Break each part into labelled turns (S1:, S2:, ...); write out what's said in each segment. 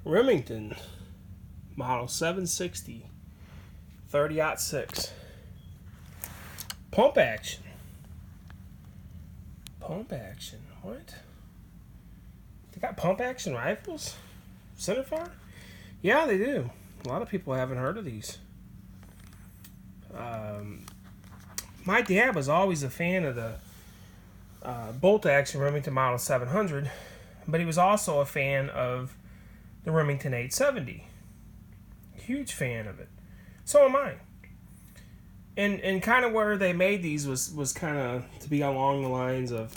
S1: Remington, model 760, 30-06. Pump action. Pump action. What? They got pump action rifles? Centerfire? Yeah, they do. A lot of people haven't heard of these. My dad was always a fan of the bolt action Remington model 700, but he was also a fan of the Remington 870. Huge fan of it. So am I. And kind of where they made these was kind of to be along the lines of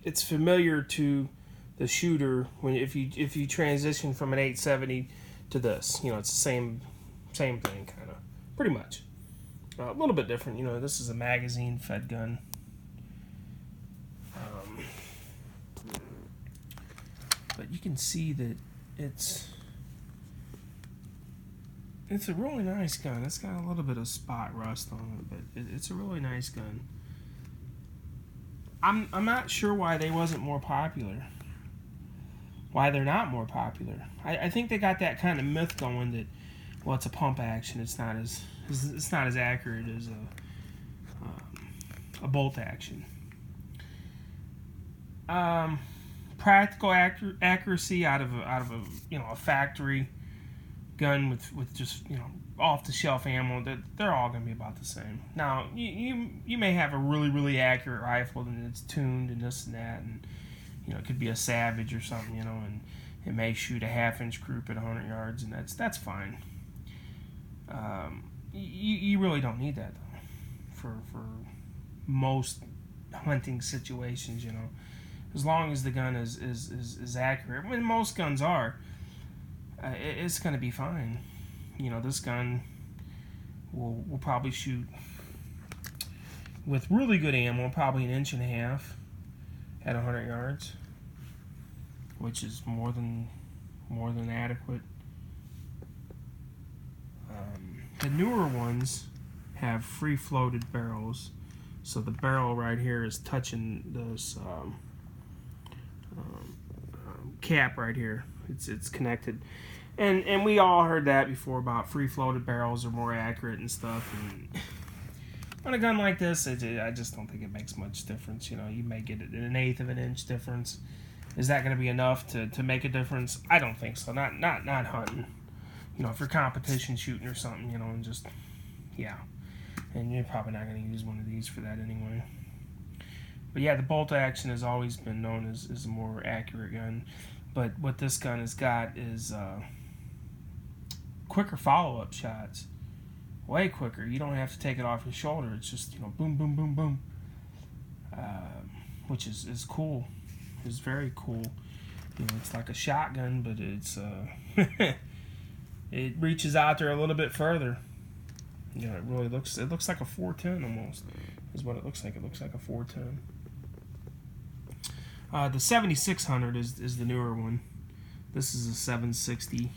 S1: it's familiar to the shooter when if you transition from an 870 to this, it's the same thing, kind of, pretty much. A little bit different, this is a magazine fed gun. But you can see that it's a really nice gun. It's got a little bit of spot rust on it, but it's a really nice gun. I'm not sure why they wasn't more popular. Why they're not more popular. I think they got that kind of myth going that, well, it's a pump action. It's not as accurate as a bolt action. Practical accuracy out of a factory gun with just off the shelf ammo, they're all going to be about the same. Now you may have a really accurate rifle and it's tuned and this and that, and it could be a Savage or something, and it may shoot a half-inch group at 100 yards, and that's fine. You really don't need that though for most hunting situations, as long as the gun is accurate. When most guns are, it's going to be fine. This gun will probably shoot with really good ammo, probably 1.5 inches at 100 yards, which is more than adequate. The newer ones have free floated barrels, so the barrel right here is touching this cap right here. It's connected. And we all heard that before about free floated barrels are more accurate and stuff. And on a gun like this, I just don't think it makes much difference. You may get it 1/8 of an inch difference. Is that going to be enough to make a difference? I don't think so. Not hunting. For competition shooting or something, and just, yeah. And you're probably not going to use one of these for that anyway. But yeah, the bolt action has always been known as a more accurate gun. But what this gun has got is quicker follow-up shots. Way quicker. You don't have to take it off your shoulder. It's just, boom, boom, boom, boom. Which is cool. It's very cool. It's like a shotgun, but it's it reaches out there a little bit further. It really looks like a 410 almost, is what it looks like. It looks like a 410. The 7600 is the newer one. This is a 760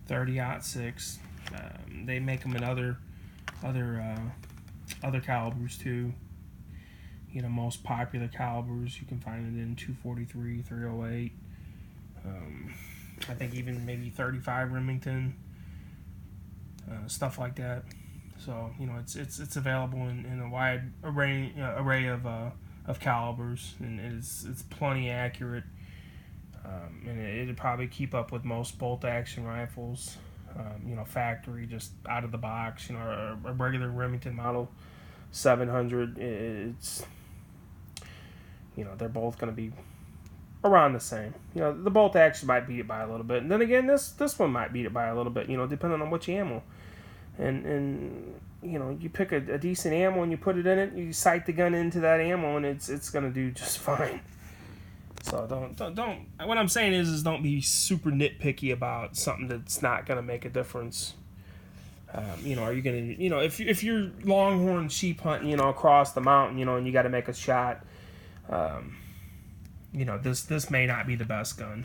S1: 30-06. They make them in other calibers too. Most popular calibers you can find it in 243, 308. I think even maybe 35 Remington, stuff like that. So it's available in a wide array of calibers, and it's plenty accurate, and it'll probably keep up with most bolt action rifles. Factory, just out of the box. A regular Remington model 700. It's they're both going to be around the same. The bolt action might beat it by a little bit, and then again this one might beat it by a little bit. Depending on which ammo. And you pick a decent ammo and you put it in it, you sight the gun into that ammo, and it's gonna do just fine. So don't. What I'm saying is don't be super nitpicky about something that's not gonna make a difference. Are you gonna, if you're longhorn sheep hunting, across the mountain, and you got to make a shot, this may not be the best gun.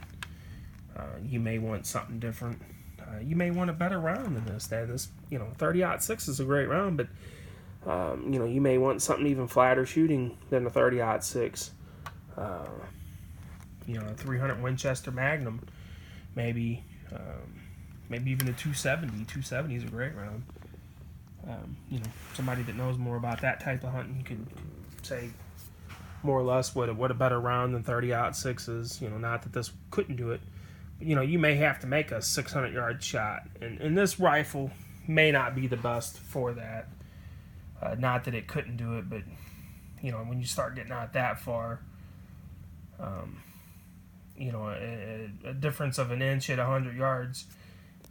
S1: You may want something different. You may want a better round than this. 30-06 is a great round, but you may want something even flatter shooting than a 30-06. Uh, a 300 Winchester Magnum, maybe. Maybe even a 270. 270 is a great round. Somebody that knows more about that type of hunting could say more or less what a better round than 30-06 is. Not that this couldn't do it. But, you may have to make a 600-yard shot. And this rifle may not be the best for that. Not that it couldn't do it, but, when you start getting out that far, a difference of an inch at 100 yards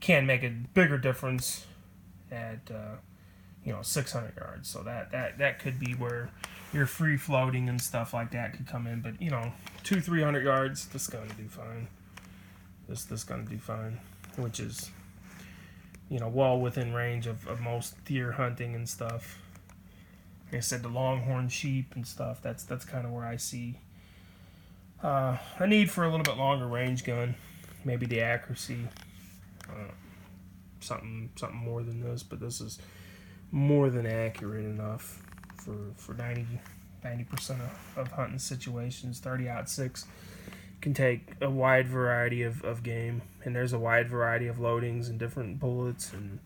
S1: can make a bigger difference at 600 yards. So that could be where your free floating and stuff like that could come in. But 300 yards, this is gonna do fine. This gonna do fine, which is well within range of most deer hunting and stuff. Like I said, the longhorn sheep and stuff. That's kind of where I see a need for a little bit longer range gun. Maybe the accuracy. Something more than this, but this is more than accurate enough for 90% of hunting situations. 30-06 can take a wide variety of game, and there's a wide variety of loadings and different bullets and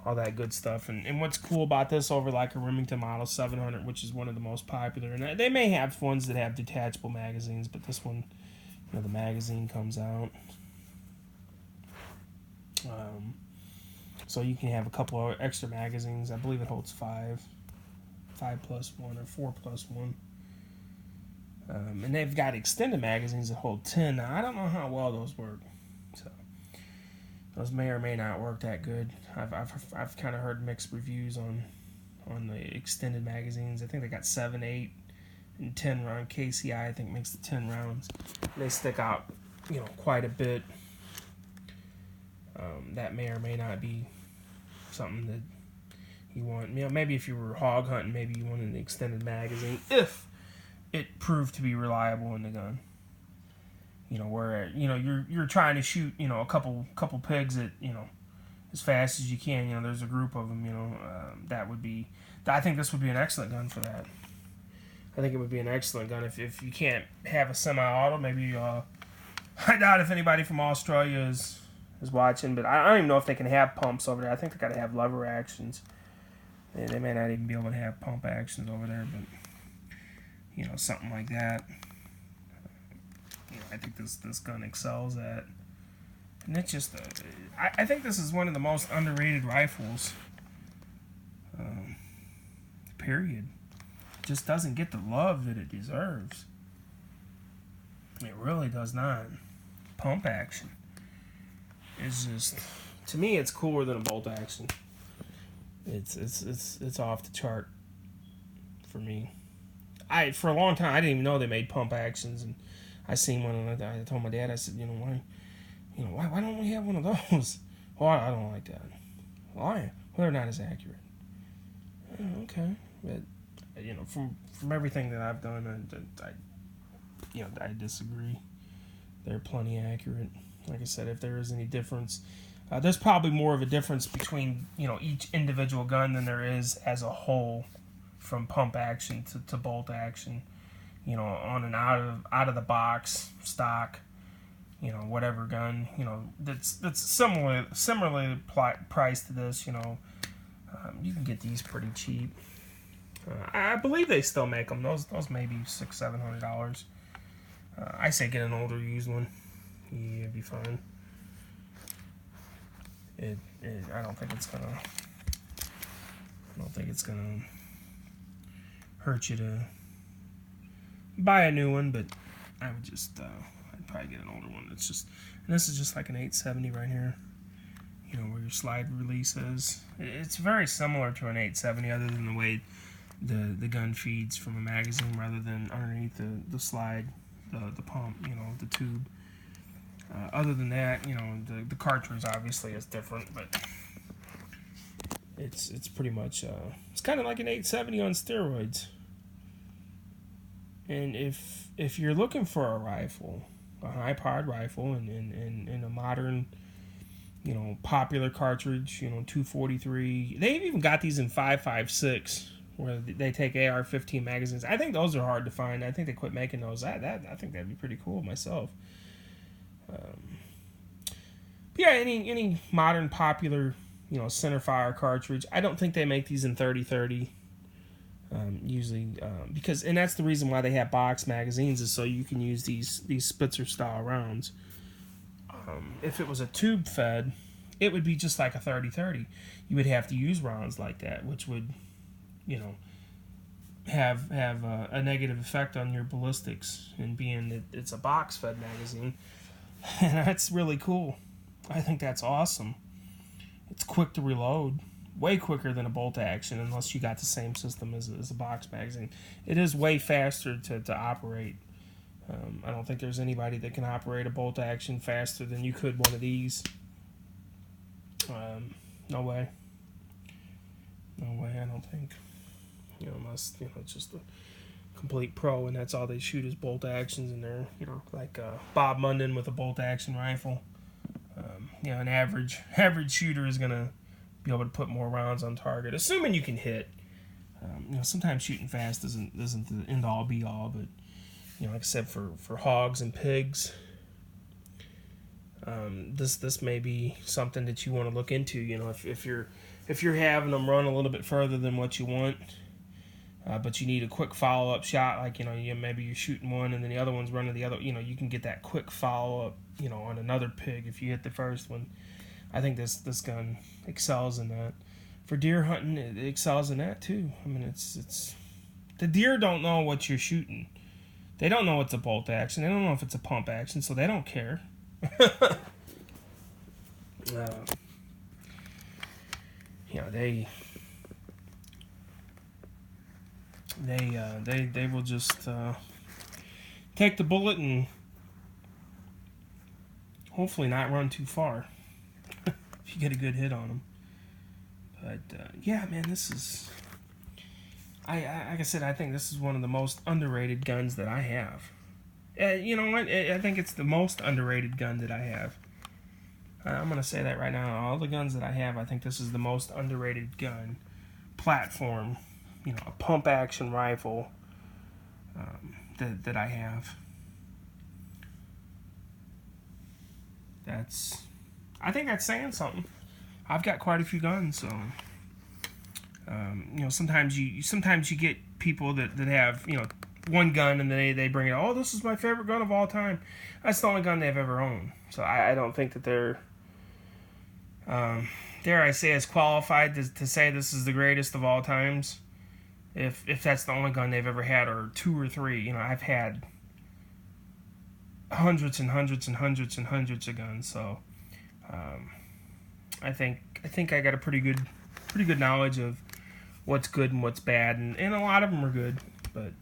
S1: all that good stuff. And what's cool about this over like a Remington Model 700, which is one of the most popular, and they may have ones that have detachable magazines, but this one, the magazine comes out. So you can have a couple of extra magazines. I believe it holds 5 plus 1 or 4 plus 1. And they've got extended magazines that hold 10. Now, I don't know how well those work. So those may or may not work that good. I've kind of heard mixed reviews on the extended magazines. I think they got 7, 8, and 10 round. KCI I think makes the 10 rounds. They stick out, quite a bit. That may or may not be something that you want. Maybe if you were hog hunting, maybe you wanted an extended magazine if it proved to be reliable in the gun. Where you're trying to shoot a couple pigs at as fast as you can. There's a group of them. That would be. I think this would be an excellent gun for that. I think it would be an excellent gun if you can't have a semi-auto. Maybe I doubt if anybody from Australia is watching, but I don't even know if they can have pumps over there. I think they got to have lever actions. They may not even be able to have pump actions over there, but something like that. I think this gun excels at, and it's just I think this is one of the most underrated rifles. Period. It just doesn't get the love that it deserves. It really does not. Pump action. It's just, to me, it's cooler than a bolt action. It's off the chart for me. For a long time I didn't even know they made pump actions, and I seen one and I told my dad, I said, why don't we have one of those? Well, I don't like that. Why? Well, they're not as accurate. Okay, but from everything that I've done, I disagree. They're plenty accurate. Like I said, if there is any difference, there's probably more of a difference between each individual gun than there is as a whole, from pump action to bolt action. On an out of the box stock, whatever gun, that's similarly priced to this. You can get these pretty cheap. I believe they still make them. Those may be $600-700. I say get an older used one. Yeah, it'd be fine. I don't think it's gonna hurt you to buy a new one, but I would just I'd probably get an older one. And this is just like an 870 right here. Where your slide release is. It's very similar to an 870, other than the way the gun feeds from a magazine rather than underneath the slide, the pump, the tube. Other than that, the cartridge obviously is different, but it's pretty much it's kind of like an 870 on steroids. And if you're looking for a rifle, a high-powered rifle, in a modern, popular cartridge, 243, they've even got these in 5.56, where they take AR-15 magazines. I think those are hard to find. I think they quit making those. I think that'd be pretty cool myself. Yeah, any modern popular, centerfire cartridge. I don't think they make these in 30-30. Usually, because, and that's the reason why they have box magazines, is so you can use these Spitzer style rounds. If it was a tube fed, it would be just like a 30-30. You would have to use rounds like that, which would, have a negative effect on your ballistics, and being that it's a box fed magazine. And that's really cool. I think that's awesome. It's quick to reload, way quicker than a bolt action, unless you got the same system as a box magazine. It is way faster to operate. I don't think there's anybody that can operate a bolt action faster than you could one of these. No way. No way, I don't think. Unless, it's just a complete pro, and that's all they shoot is bolt actions, and they're, like Bob Munden with a bolt action rifle. An average shooter is going to be able to put more rounds on target, assuming you can hit. Sometimes shooting fast isn't the end all be all, but like I said, for hogs and pigs, this may be something that you want to look into. If you're having them run a little bit further than what you want, but you need a quick follow up shot, like maybe you're shooting one and then the other one's running the other. You can get that quick follow up, on another pig if you hit the first one. I think this gun excels in that. For deer hunting, it excels in that too. I mean, it's the deer don't know what you're shooting. They don't know it's a bolt action. They don't know if it's a pump action, so they don't care. They will just take the bullet and hopefully not run too far if you get a good hit on them. But yeah, man, this is, like I said, I think this is one of the most underrated guns that I have. You know what? I think it's the most underrated gun that I have. I'm going to say that right now. All the guns that I have, I think this is the most underrated gun. Platform, a pump action rifle that I have. I think that's saying something. I've got quite a few guns, so sometimes you get people that have one gun and they bring it. Oh, this is my favorite gun of all time. That's the only gun they've ever owned. So I don't think that they're dare I say as qualified to say this is the greatest of all times. If that's the only gun they've ever had, or two or three. I've had hundreds and hundreds and hundreds and hundreds of guns. So I think I got a pretty good knowledge of what's good and what's bad, and a lot of them are good, but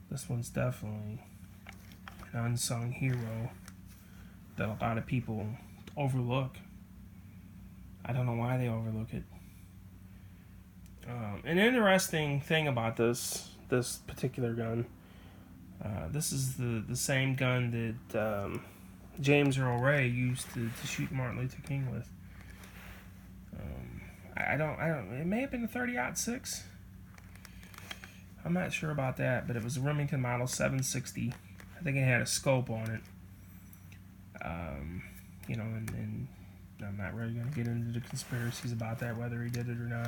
S1: this one's definitely an unsung hero that a lot of people overlook. I don't know why they overlook it. An interesting thing about this particular gun, this is the same gun that James Earl Ray used to shoot Martin Luther King with. I don't. It may have been a 30-06. I'm not sure about that, but it was a Remington model 760. I think it had a scope on it. And I'm not really going to get into the conspiracies about that, whether he did it or not,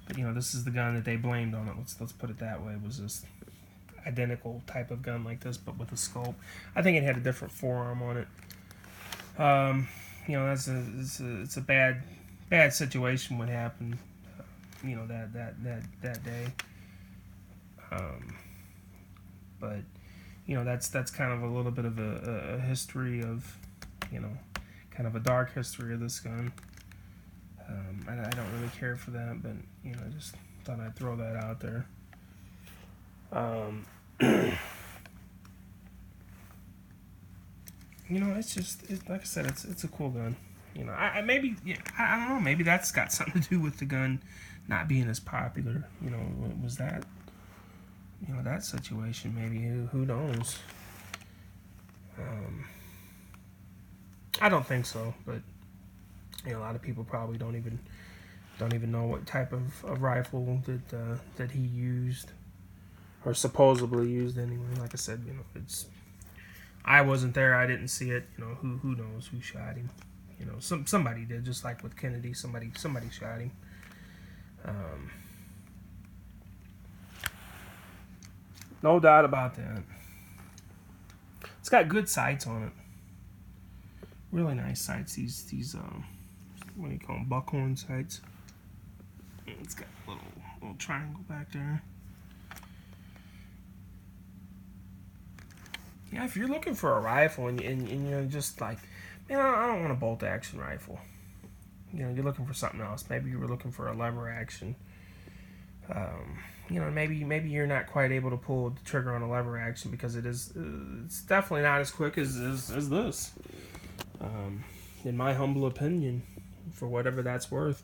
S1: but this is the gun that they blamed on it. Let's put it that way. It was this identical type of gun like this, but with a scope. I think it had a different forearm on it. It's a bad situation what happened. That day. But that's kind of a little bit of a history of, kind of a dark history of this gun. I don't really care for that, but I just thought I'd throw that out there. Like I said, it's a cool gun. I don't know, maybe that's got something to do with the gun not being as popular. Was that that situation? Maybe, who knows? I don't think so, but A lot of people probably don't even know what type of rifle that he used, or supposedly used anyway. Like I said, I wasn't there. I didn't see it. Who knows who shot him? Somebody did, just like with Kennedy. Somebody shot him. No doubt about that. It's got good sights on it. Really nice sights. These what do you call them? Buckhorn sights. It's got a little triangle back there. Yeah, if you're looking for a rifle and you're just like, man, I don't want a bolt action rifle. You're looking for something else. Maybe you were looking for a lever action. Maybe you're not quite able to pull the trigger on a lever action because it's definitely not as quick as this. In my humble opinion, for whatever that's worth,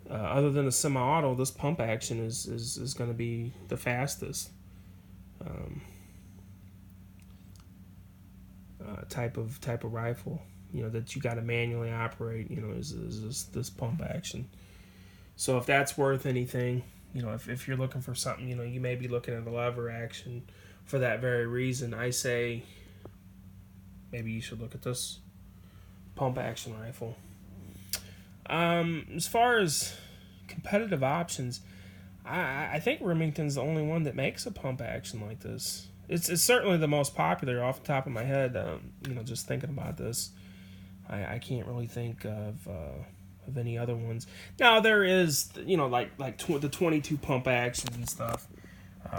S1: other than a semi-auto, this pump action is going to be the fastest type of rifle. That you got to manually operate. Is this pump action. So if that's worth anything, if you're looking for something, you may be looking at a lever action for that very reason. I say maybe you should look at this pump action rifle. As far as competitive options, I think Remington's the only one that makes a pump action like this. It's certainly the most popular off the top of my head. Just thinking about this, I can't really think of any other ones. Now there is, the 22 pump action and stuff,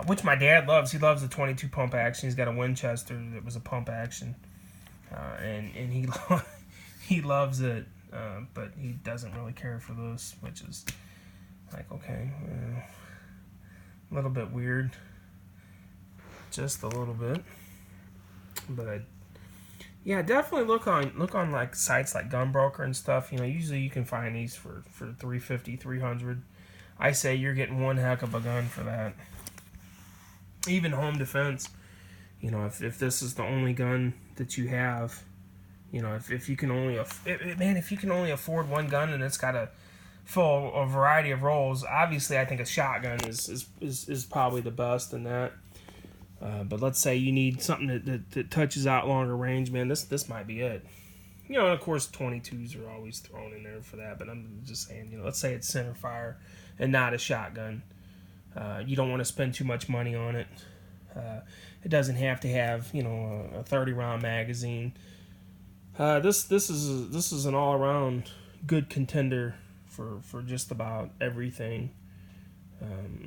S1: which my dad loves. He loves the 22 pump action. He's got a Winchester that was a pump action, and he he loves it, but he doesn't really care for this, which is like, okay, a little bit weird, just a little bit, but yeah, definitely look on like sites like Gunbroker and stuff. Usually you can find these for $350, $300. I say you're getting one heck of a gun for that. Even home defense, if this is the only gun that you have, if you can only if you can only afford one gun and it's got a variety of roles, obviously I think a shotgun is probably the best in that. But let's say you need something that touches out longer range, man. This might be it. And of course 22s are always thrown in there for that. But I'm just saying, let's say it's center fire and not a shotgun. You don't want to spend too much money on it. It doesn't have to have a 30-round magazine. This is an all around good contender for just about everything.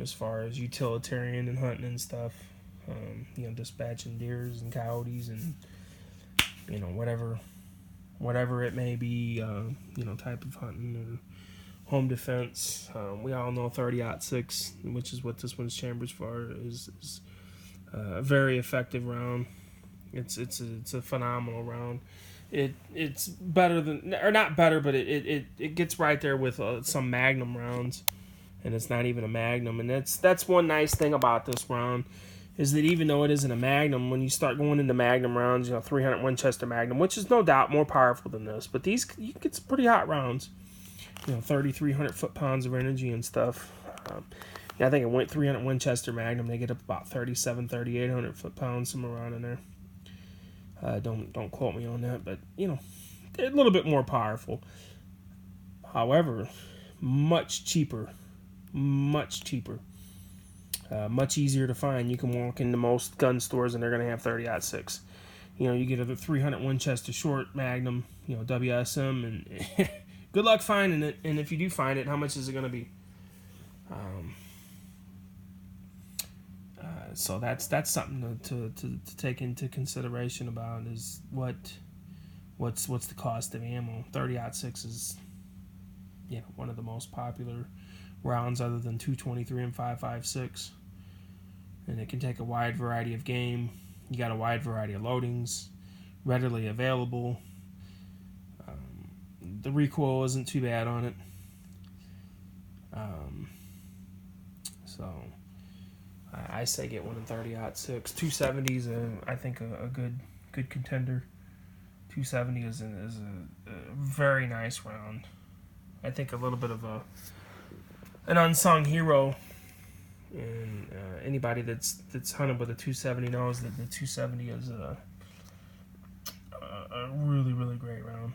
S1: As far as utilitarian and hunting and stuff. Dispatching deers and coyotes and whatever it may be, type of hunting or home defense. We all know 30-06, which is what this one's chambers for, is a very effective round. It's a phenomenal round. It's better than, or not better, but it gets right there with some Magnum rounds, and it's not even a Magnum. And that's one nice thing about this round. Is that even though it isn't a Magnum, when you start going into Magnum rounds, 300 Winchester Magnum, which is no doubt more powerful than this, but these, you can get some pretty hot rounds, 3,300 foot-pounds of energy and stuff. I think it went 300 Winchester Magnum, they get up about 3,800 foot-pounds, somewhere around in there. Don't quote me on that, but, they're a little bit more powerful. However, much cheaper. Much easier to find. You can walk into most gun stores and they're going to have 30-06. You get a 300 Winchester short Magnum, WSM, and good luck finding it. And if you do find it, how much is it going to be? So that's something to take into consideration about is what's the cost of ammo. 30-06 is one of the most popular rounds other than 223 and 5.56, and it can take a wide variety of game. You got a wide variety of loadings, readily available. The recoil isn't too bad on it. So I say get one in 30-06. 270 is I think a good contender. 270 is a very nice round. I think a little bit of an unsung hero, and anybody that's hunted with a 270 knows that the 270 is a really, really great round.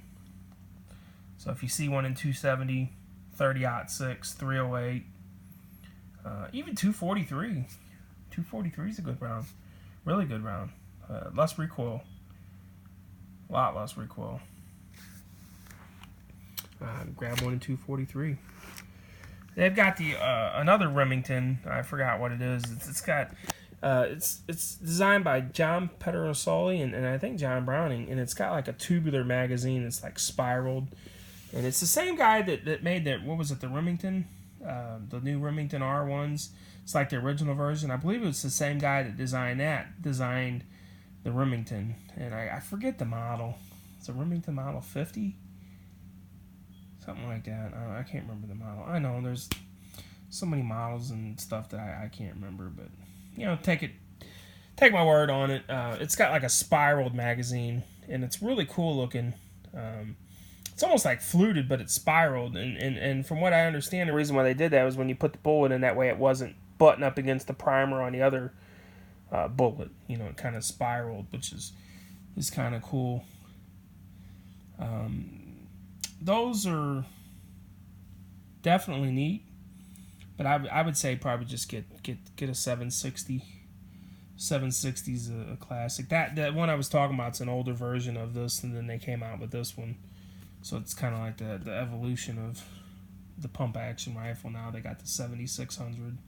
S1: So if you see one in 270, 30-06, 308, even 243. 243 is a good round. Really good round. Less recoil. A lot less recoil. Grab one in 243. They've got the another Remington. I forgot what it is. It's got it's designed by John Pedersoli and I think John Browning, and it's got like a tubular magazine. It's like spiraled, and it's the same guy that made that. What was it? The Remington, the new Remington R1s. It's like the original version. I believe it was the same guy that designed the Remington, and I forget the model. It's a Remington Model 50. Something like that. I can't remember the model. I know there's so many models and stuff that I can't remember, but you know, take my word on it. It's got like a spiraled magazine, and it's really cool looking. It's almost like fluted, but it's spiraled. And from what I understand, the reason why they did that was when you put the bullet in, that way it wasn't butting up against the primer on the other bullet. You know, it kind of spiraled, which is kind of cool. Those are definitely neat, but I would say probably just get a 760. 760 is a classic. That one I was talking about is an older version of this, and then they came out with this one. So it's kind of like the evolution of the pump action rifle. Now they got the 7600.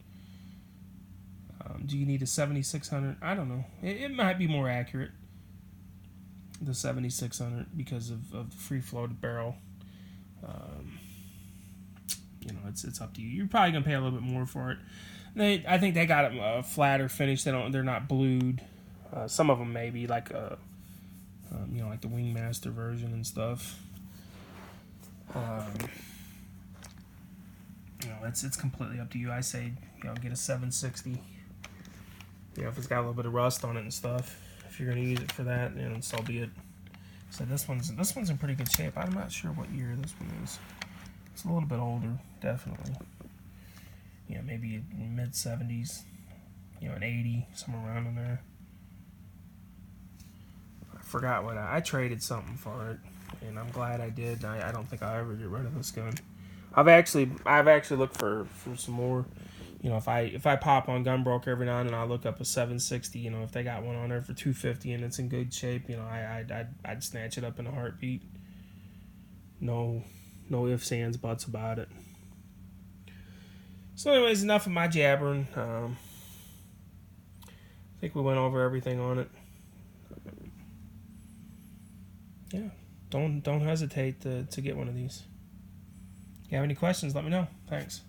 S1: Do you need a 7600? I don't know. It might be more accurate, the 7600, because of the free floated barrel. You know, it's up to you. You're probably gonna pay a little bit more for it. I think they got a flatter finish. They're not blued. Some of them maybe like you know, like the Wingmaster version and stuff. You know, it's completely up to you. I say, you know, get a 760. You know, if it's got a little bit of rust on it and stuff, if you're gonna use it for that, you know, so be it. So this one's in pretty good shape. I'm not sure what year this one is. It's a little bit older, definitely. You know, maybe mid 70s. You know, an 80, somewhere around in there. I forgot what I traded something for it, and I'm glad I did. I don't think I'll ever get rid of this gun. I've actually looked for some more. You know, if I pop on Gunbroker every now and then, I'll look up a 760. You know, if they got one on there for $250 and it's in good shape, you know, I'd snatch it up in a heartbeat. No ifs, ands, buts about it. So, anyways, enough of my jabbering. I think we went over everything on it. Yeah, don't hesitate to get one of these. If you have any questions, let me know. Thanks.